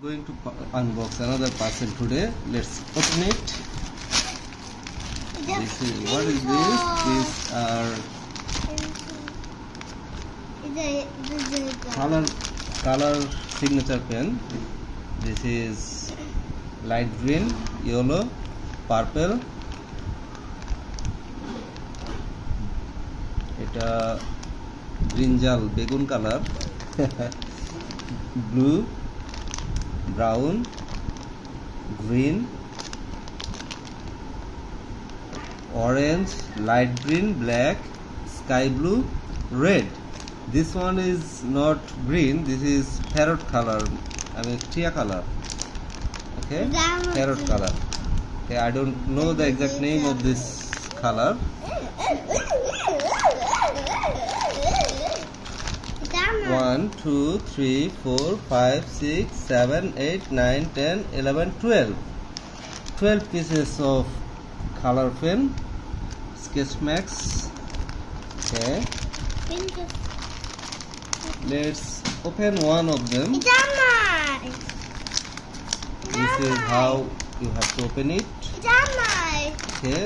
Going to unbox another parcel today. Let's open it. This is what is this? These are color signature pen. This is light green, yellow, purple. Eta brinjal begun color, blue, brown, green, orange, light green, black, sky blue, red. This one is not green, this is parrot color, tia color. Okay, parrot color. Okay, I don't know the exact name of this color. 1, 2, 3, 4, 5, 6, 7, 8, 9, 10, 11, 12. 12 pieces of color pen, Sketch Max. Okay. Let's open one of them. This is how you have to open it. Okay.